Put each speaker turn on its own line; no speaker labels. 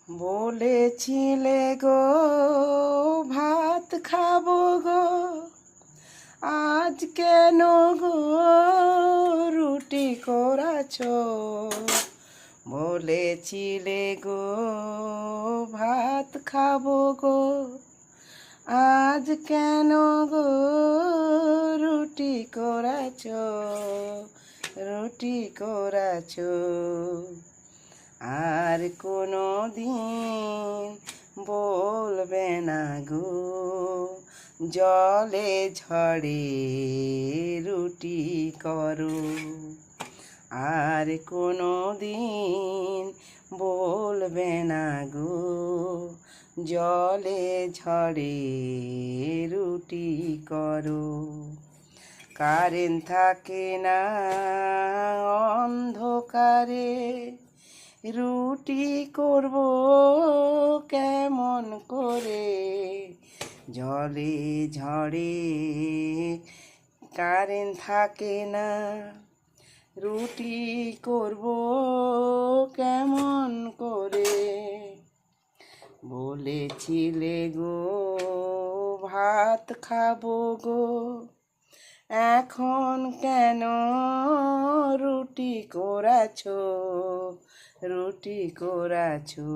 বলেছিলে গো ভাত খাবো গো, আজ কেন গো রুটি করাছো? বলেছিলে গো ভাত খাবো গো, আজ কেন গো রুটি করাছো? রুটি করাছো। আর কোনো দিন বলবে না গো জলে ঝড়ে রুটি করো। আর কোনো দিন বলবে না গো জলে ঝড়ে রুটি করো। কারেন্ট থাকে না অন্ধকারে, রুটি করব কেমন করে? জলে ঝড়ে কারেন্ট থাকে না, রুটি করব কেমন করে? বলেছিলে গো ভাত খাবো গো, এখন কেন রুটি করাছো? রুটি করাছো।